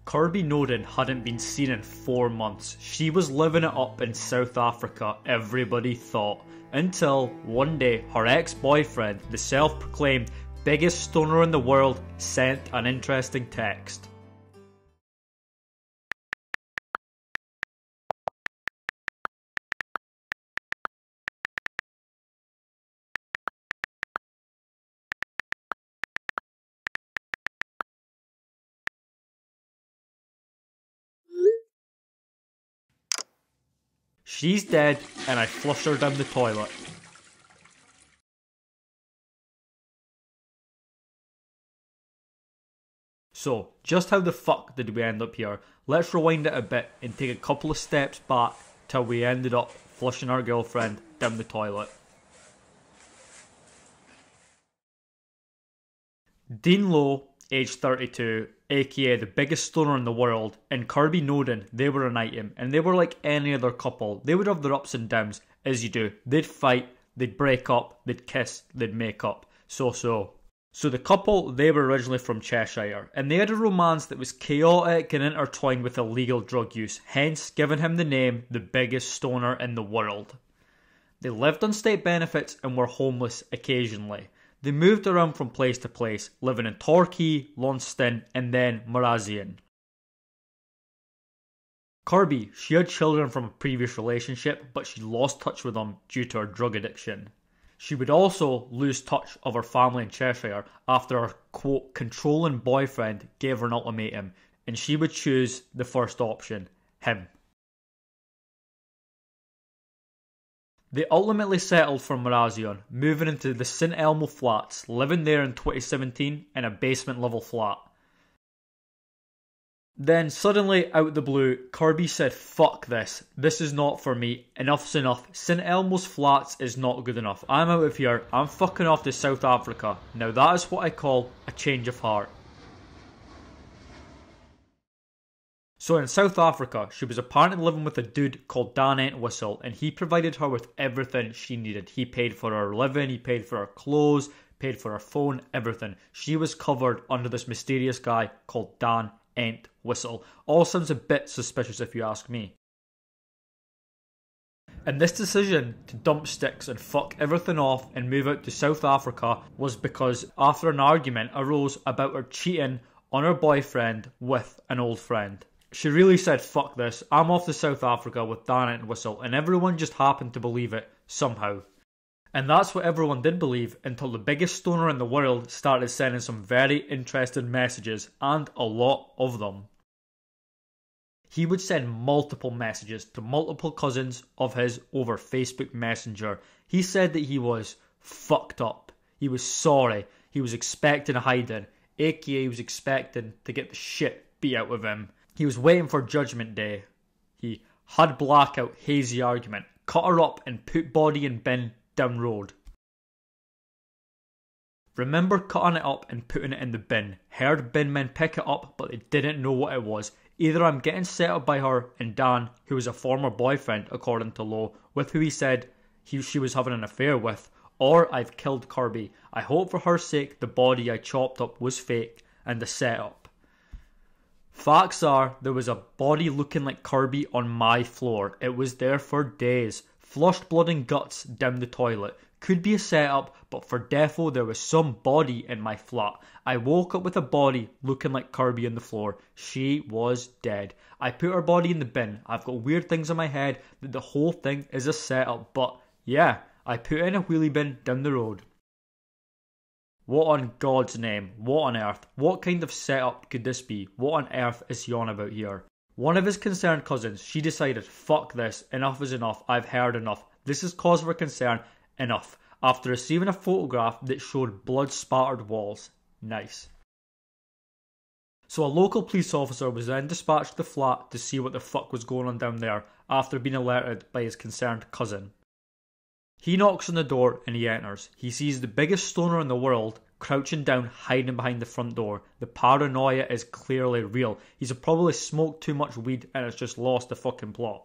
Kirby Nolan hadn't been seen in 4 months. She was living it up in South Africa, everybody thought. Until one day her ex-boyfriend, the self-proclaimed biggest stoner in the world, sent an interesting text. She's dead and I flushed her down the toilet. So, just how the fuck did we end up here? Let's rewind it a bit and take a couple of steps back till we ended up flushing our girlfriend down the toilet. Dean Lowe, age 32, aka the biggest stoner in the world, and Kirby Nolan, they were an item, and they were like any other couple. They would have their ups and downs, as you do. They'd fight, they'd break up, they'd kiss, they'd make up. So the couple, they were originally from Cheshire, and they had a romance that was chaotic and intertwined with illegal drug use, hence giving him the name the biggest stoner in the world. They lived on state benefits and were homeless occasionally. They moved around from place to place, living in Torquay, Launceston, and then Marazion. Kirby, she had children from a previous relationship, but she lost touch with them due to her drug addiction. She would also lose touch of her family in Cheshire after her, quote, controlling boyfriend gave her an ultimatum, and she would choose the first option, him. They ultimately settled for Marazion, moving into the St Elmo flats, living there in 2017 in a basement level flat. Then suddenly, out the blue, Kirby said, fuck this is not for me, enough's enough, St Elmo's flats is not good enough, I'm out of here, I'm fucking off to South Africa. Now that is what I call a change of heart. So in South Africa, she was apparently living with a dude called Dan Entwistle, and he provided her with everything she needed. He paid for her living, he paid for her clothes, paid for her phone, everything. She was covered under this mysterious guy called Dan Entwistle. All sounds a bit suspicious if you ask me. And this decision to dump sticks and fuck everything off and move out to South Africa was because after an argument arose about her cheating on her boyfriend with an old friend. She really said, fuck this, I'm off to South Africa with Dan Entwistle, and everyone just happened to believe it, somehow. And that's what everyone did believe until the biggest stoner in the world started sending some very interesting messages, and a lot of them. He would send multiple messages to multiple cousins of his over Facebook Messenger. He said that he was fucked up, he was sorry, he was expecting a hiding, aka he was expecting to get the shit beat out of him. He was waiting for Judgment Day. He had blackout, hazy argument, cut her up and put body in bin down road. Remember cutting it up and putting it in the bin. Heard bin men pick it up but they didn't know what it was. Either I'm getting set up by her and Dan, who was a former boyfriend according to Lowe, with who he said she was having an affair with, or I've killed Kirby. I hope for her sake the body I chopped up was fake and the setup. Facts are, there was a body looking like Kirby on my floor. It was there for days. Flushed blood and guts down the toilet. Could be a setup, but for defo there was some body in my flat. I woke up with a body looking like Kirby on the floor. She was dead. I put her body in the bin. I've got weird things in my head that the whole thing is a setup, but yeah, I put it in a wheelie bin down the road. What on God's name? What on earth? What kind of setup could this be? What on earth is he on about here? One of his concerned cousins, she decided, fuck this, enough is enough, I've heard enough. This is cause for concern, enough. After receiving a photograph that showed blood-spattered walls. Nice. So a local police officer was then dispatched to the flat to see what the fuck was going on down there after being alerted by his concerned cousin. He knocks on the door and he enters. He sees the biggest stoner in the world crouching down, hiding behind the front door. The paranoia is clearly real. He's probably smoked too much weed and has just lost the fucking plot.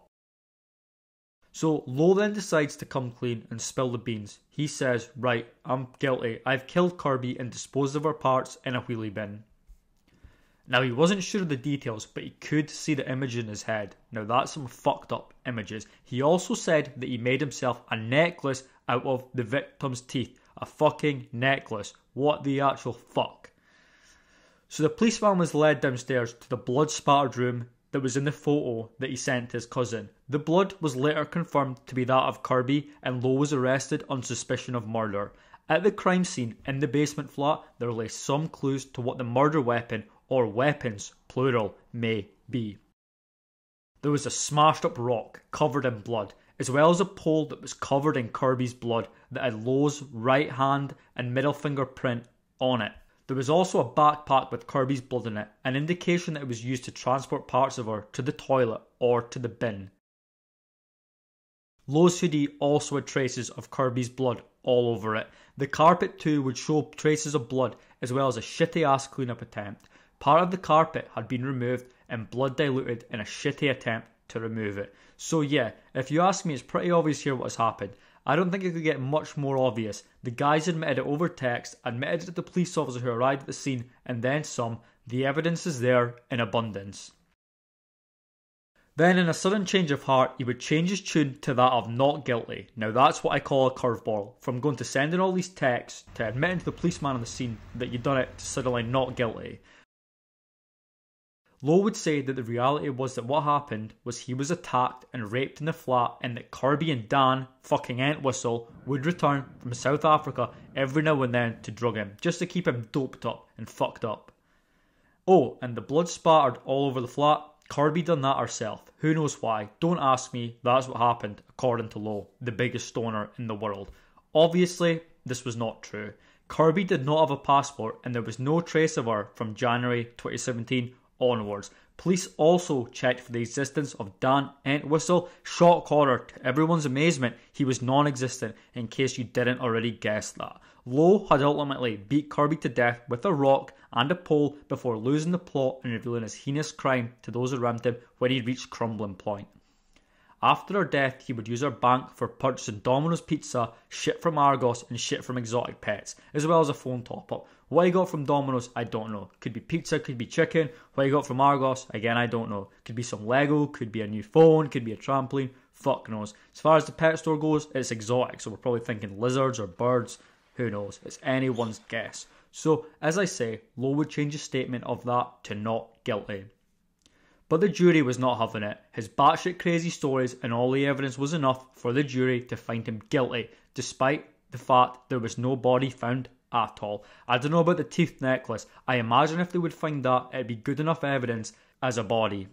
So Lowe then decides to come clean and spill the beans. He says, right, I'm guilty. I've killed Kirby and disposed of her parts in a wheelie bin. Now, he wasn't sure of the details, but he could see the image in his head. Now, that's some fucked up images. He also said that he made himself a necklace out of the victim's teeth. A fucking necklace. What the actual fuck? So the policeman was led downstairs to the blood-spattered room that was in the photo that he sent to his cousin. The blood was later confirmed to be that of Kirby, and Lowe was arrested on suspicion of murder. At the crime scene in the basement flat, there lay some clues to what the murder weapon, or weapons, plural, may be. There was a smashed up rock covered in blood, as well as a pole that was covered in Kirby's blood that had Lowe's right hand and middle finger print on it. There was also a backpack with Kirby's blood in it, an indication that it was used to transport parts of her to the toilet or to the bin. Lowe's hoodie also had traces of Kirby's blood all over it. The carpet too would show traces of blood, as well as a shitty ass cleanup attempt. Part of the carpet had been removed and blood diluted in a shitty attempt to remove it. So yeah, if you ask me, it's pretty obvious here what has happened. I don't think it could get much more obvious. The guys admitted it over text, admitted it to the police officer who arrived at the scene, and then some. The evidence is there in abundance. Then, in a sudden change of heart, he would change his tune to that of not guilty. Now that's what I call a curveball. From going to sending all these texts to admitting to the policeman on the scene that you'd done it to suddenly not guilty. Lowe would say that the reality was that what happened was he was attacked and raped in the flat, and that Kirby and Dan, fucking Entwistle, would return from South Africa every now and then to drug him, just to keep him doped up and fucked up. Oh, and the blood spattered all over the flat. Kirby done that herself. Who knows why? Don't ask me. That's what happened, according to Lowe, the biggest stoner in the world. Obviously, this was not true. Kirby did not have a passport, and there was no trace of her from January 2017 onwards. Police also checked for the existence of Dan Entwistle. Shock horror, to everyone's amazement, he was non-existent, in case you didn't already guess that. Lowe had ultimately beat Kirby to death with a rock and a pole before losing the plot and revealing his heinous crime to those around him when he reached crumbling point. After her death, he would use her bank for purchasing Domino's pizza, shit from Argos, and shit from exotic pets, as well as a phone top-up. What he got from Domino's, I don't know. Could be pizza, could be chicken. What he got from Argos, again, I don't know. Could be some Lego, could be a new phone, could be a trampoline. Fuck knows. As far as the pet store goes, it's exotic, so we're probably thinking lizards or birds. Who knows? It's anyone's guess. So, as I say, Lowe would change his statement of that to not guilty. But the jury was not having it. His batshit crazy stories and all the evidence was enough for the jury to find him guilty, despite the fact there was no body found at all. I don't know about the teeth necklace. I imagine if they would find that, it'd be good enough evidence as a body.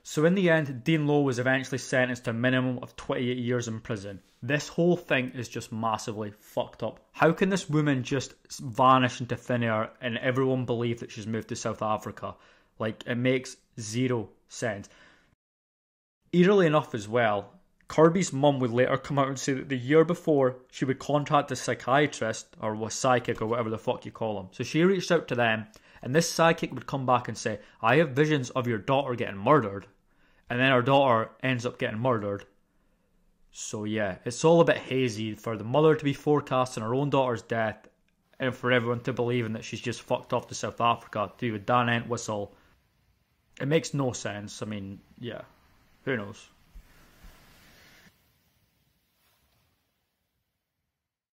So in the end, Dean Lowe was eventually sentenced to a minimum of 28 years in prison. This whole thing is just massively fucked up. How can this woman just vanish into thin air and everyone believe that she's moved to South Africa? Like, it makes zero sense. Eerily enough as well, Kirby's mum would later come out and say that the year before, she would contact a psychiatrist, or a psychic, or whatever the fuck you call them. So she reached out to them, and this psychic would come back and say, I have visions of your daughter getting murdered. And then her daughter ends up getting murdered. So yeah, it's all a bit hazy for the mother to be forecasting her own daughter's death, and for everyone to believe that she's just fucked off to South Africa to do with Dan Entwistle. It makes no sense. I mean, yeah, who knows?